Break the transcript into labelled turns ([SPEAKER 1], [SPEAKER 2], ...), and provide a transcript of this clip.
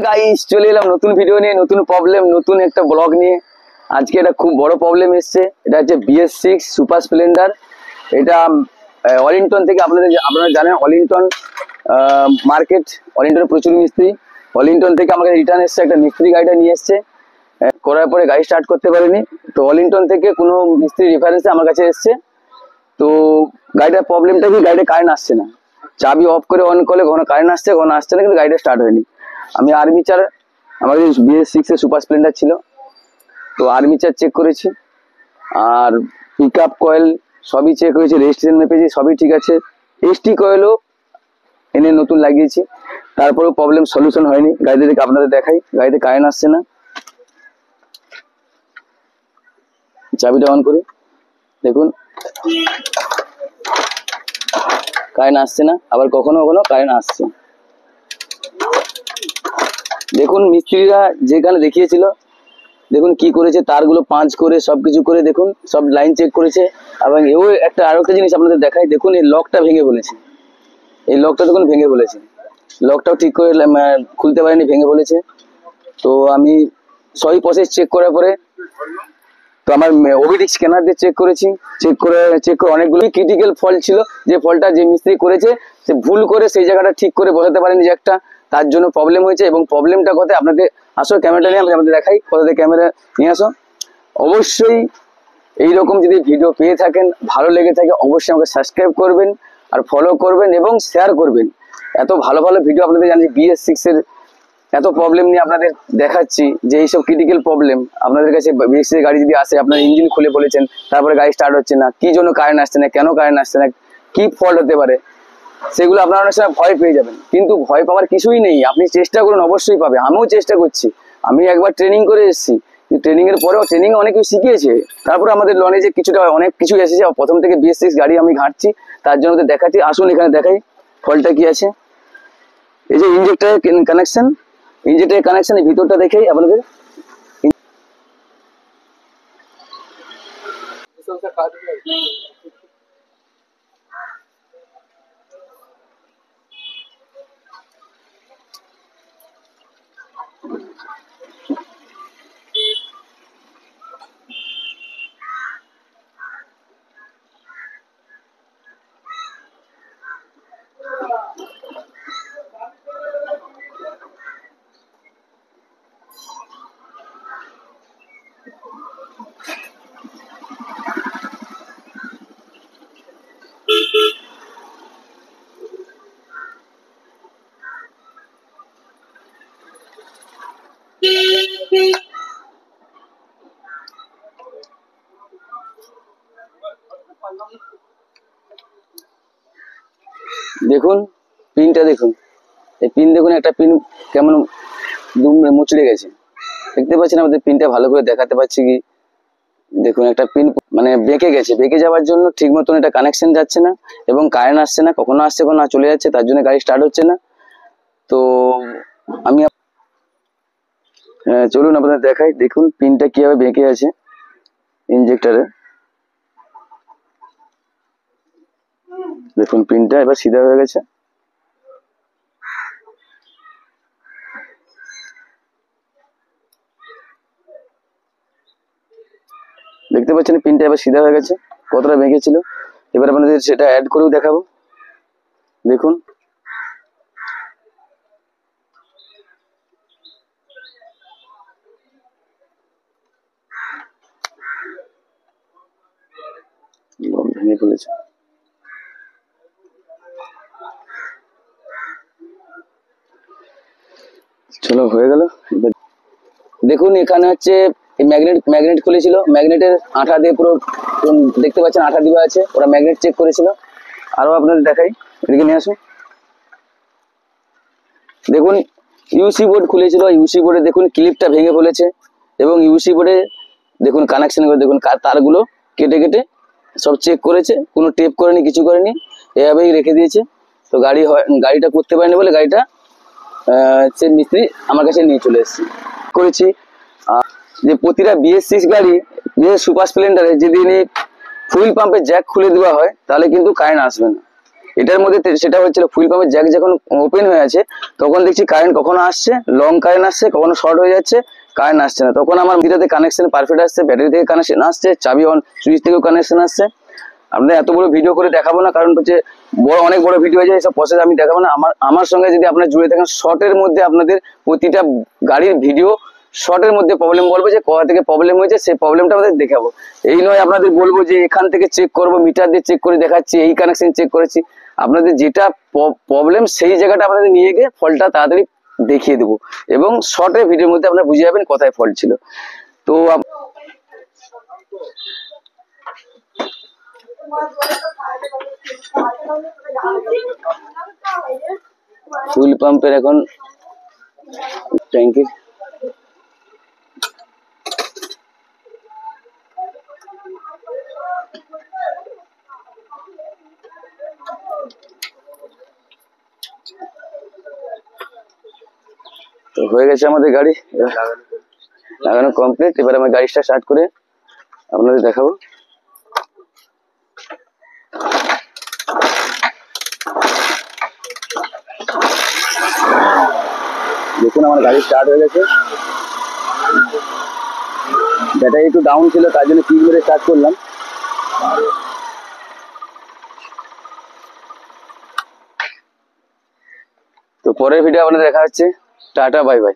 [SPEAKER 1] Guys চলে এলাম নতুন ভিডিও নিয়ে, নতুন প্রবলেম, নতুন একটা ব্লগ নিয়ে। আজকে এটা খুব বড় প্রবলেম এসছে। এটা হচ্ছে BS6 সুপার স্প্লেন্ডার। এটা ওয়ালিংটন থেকে আপনারা জানেন ওয়ালিংটন মার্কেট, ওয়ালিংটনে প্রচুর মিস্ত্রি। ওয়ালিংটন থেকে আমাকে রিটার্ন এসছে, একটা মিস্ত্রি গাড়িটা নিয়ে এসছে। করার পরে গাড়ি স্টার্ট করতে পারিনি, তো ওয়ালিংটন থেকে কোনো মিস্ত্রি রেফারেন্সে আমার কাছে এসছে। তো গাড়িটার প্রবলেমটা কি, গাড়িটা কারেন্ট আসছে না। চাবি অফ করে অন করলে কখনো কারেন্ট আসছে, কখনো আসছে না, কিন্তু গাড়িটা স্টার্ট হয়নি। আমি আর্মিচার, আমাদের BS6 এর সুপার স্প্লেন্ডার ছিল, তো আর্মিচার চেক করেছি, আর পিক আপ কয়েল সবই চেক হয়েছে, রেজিস্ট্রেশন মেপেছি, সবই ঠিক আছে। ST কয়েলও এনে নতুন লাগিয়েছি, তারপরেও প্রবলেম সলিউশন হয়নি। গাড়িতে দেখে আপনাদের দেখাই, গাড়িতে কারেন্ট আসছে না। চাবিটা অন করি, দেখুন কারেন্ট আসছে না, আবার কখনো কখনো কারেন্ট আসছে। দেখুন মিস্ত্রিরা যেখানে দেখিয়েছিল, দেখুন কি করেছে, তারগুলো পাঁচ করে সবকিছু করে দেখুন, সব লাইন চেক করেছে। এবং এও আরো একটা জিনিস আপনাদের দেখাই, দেখুন এই লকটা ভেঙে বলেছে, এই লকটা দেখুন ভেঙে বলেছে, লকটাও ঠিক করে খুলতে পারেনি, ভেঙে বলেছে। তো আমি সবই প্রসেস চেক করার পরে, তো আমার ওভিডিক স্ক্যানার দিয়ে চেক করেছি, চেক করে অনেকগুলো ক্রিটিক্যাল ফল্ট ছিল, যে ফল্টটা যে মিস্ত্রি করেছে সে ভুল করে সেই জায়গাটা ঠিক করে বসাতে পারেনি যে একটা, তার জন্য প্রবলেম হয়েছে। এবং প্রবলেমটা কোথায় আপনাদের, আসো ক্যামেরাটা নিয়ে আমি আপনাদের দেখাই, কোথাতে ক্যামেরা নিয়ে আসো। অবশ্যই এইরকম যদি ভিডিও পেয়ে থাকেন, ভালো লেগে থাকে, অবশ্যই আমাকে সাবস্ক্রাইব করবেন আর ফলো করবেন এবং শেয়ার করবেন। এত ভালো ভালো ভিডিও আপনাদের জানি BS6 এর এত প্রবলেম নিয়ে আপনাদের দেখাচ্ছি, যে এইসব ক্রিটিক্যাল প্রবলেম আপনাদের কাছে। BS6 এর গাড়ি যদি আসে, আপনার ইঞ্জিন খুলে বলেছেন, তারপরে গাড়ি স্টার্ট হচ্ছে না, কি জন্য কারেন্ট আসছে না, কেন কারেন্ট আসছে না, কি ফল্ট হতে পারে, সেগুলো আপনারা অনেক সময় ভয় পেয়ে যাবেন। কিন্তু ভয় পাওয়ার কিছুই নেই, আপনি চেষ্টা করুন, অবশ্যই পাবে। আমিও চেষ্টা করছি, আমি একবার ট্রেনিং করে এসেছি, ট্রেনিং এর পরেও ট্রেনিং অনেক কিছু শিখিয়েছে, তারপরে আমাদের নলেজে কিছুটা অনেক কিছু এসেছে। প্রথম থেকে BS6 গাড়ি আমি ঘাঁটছি, তার জন্য দেখাচ্ছি। আসুন এখানে দেখাই ফল্টটা কি আছে। এই যে ইঞ্জেক্টরের কানেকশন, ইঞ্জেক্টরের কানেকশনের ভিতরটা দেখেই আপনাদের। দেখুন পিনটা দেখুন, এই পিন দেখুন, একটা পিন কেমন মুচড়ে গেছে, দেখতে পাচ্ছেন আমাদের পিনটা ভালো করে দেখাতে পাচ্ছি কি, দেখুন একটা পিন মানে বেঁকে গেছে। বেঁকে যাওয়ার জন্য ঠিক মতন এটা কানেকশন যাচ্ছে না এবং কারেন্ট আসছে না, কখনো আসছে কখনো চলে যাচ্ছে, তার জন্য গাড়ি স্টার্ট হচ্ছে না। তো আমি চলুন আপনাদের দেখাই, দেখুন পিনটা কিভাবে বেঁকে আছে ইঞ্জেক্টরে। দেখুন পিনটা এবার সিধা হয়ে গেছে। দেখতে পাচ্ছেন পিনটা এবার সিধা হয়ে গেছে, কতটা বেঁকে ছিল। এবার আপনাদের সেটা অ্যাড করেও দেখাবো, দেখুন। ভেঙে ফেলেছে। চলো হয়ে গেল। দেখুন এখানে হচ্ছে ম্যাগনেট খুলেছিল, ম্যাগনেটের আঠা দিয়ে পুরো দেখতে পাচ্ছেন আঠা দেওয়া আছে, ওরা ম্যাগনেট চেক করেছিল। আরো আপনাদের দেখাই, এদিকে নিয়ে আসুন। দেখুন ইউসি বোর্ড খুলেছিল, ইউসি বোর্ডে দেখুন ক্লিপটা ভেঙে ফেলেছে, এবং ইউসি বোর্ডে দেখুন কানেকশন করে দেখুন তারগুলো কেটে কেটে সব চেক করেছে, কোনো টেপ করেনি, কিছু করেনি, এভাবেই রেখে দিয়েছে। তো গাড়িটা করতে পারেনি বলে গাড়িটা সে মিস্ত্রি আমার কাছে নিয়ে চলে এসেছে করেছি। যে প্রতিটা BS6 গাড়ি, বিশেষ সুপার স্প্লেন্ডারে যদি ফুয়েল পাম্পের জ্যাক খুলে দেওয়া হয়, তাহলে কিন্তু কারেন্ট আসবে না। এটার মধ্যে সেটা হচ্ছিল ফুয়েল পাম্পের জ্যাক যখন ওপেন হয়ে আছে তখন দেখছি কারেন্ট কখনো আসছে, লং কারেন্ট আসছে, কখনো শর্ট হয়ে যাচ্ছে, কারেন্ট আসছে না। তখন আমার মিটারে কানেকশন পারফেক্ট আসছে, ব্যাটারি থেকে কানেকশন আসছে, চাবি অন সুইচ থেকেও কানেকশন আসছে। আপনাদের এত বড় ভিডিও করে দেখাবো না, কারণ হচ্ছে অনেক বড় ভিডিও হয়ে যায়, সব প্রসেস আমি দেখাবো না। আমার সঙ্গে যদি আপনারা জুড়ে থাকেন, শর্টের মধ্যে আপনাদের প্রতিটা গাড়ির ভিডিও শর্টের মধ্যে প্রবলেম বলবো, যে কোথা থেকে প্রবলেম হয়েছে সেই প্রবলেমটা আমাদের দেখাবো। এই নয় আপনাদের বলবো যে এখান থেকে চেক করবো, মিটার দিয়ে চেক করে দেখাচ্ছি, এই কানেকশন চেক করেছি। আপনাদের যেটা প্রবলেম সেই জায়গাটা আপনাদের নিয়ে গিয়ে ফল্টটা তাড়াতাড়ি দেখিয়ে দেবো, এবং শর্টের ভিডিওর মধ্যে আপনারা বুঝে যাবেন কোথায় ফল্ট ছিল। তো ফুয়েল পাম্পের এখন ট্যাঙ্কি তো হয়ে গেছে আমাদের গাড়ি লাগানো কমপ্লিট। এবার আমি গাড়িটা স্টার্ট করে আপনাদের দেখাবো। দেখুন আমার গাড়ি স্টার্ট হয়ে গেছে, ব্যাটারি একটু ডাউন ছিল তার জন্য কিক মেরে স্টার্ট করলাম। তো পরের ভিডিও আপনাদের দেখা হচ্ছে। Tata, bye bye.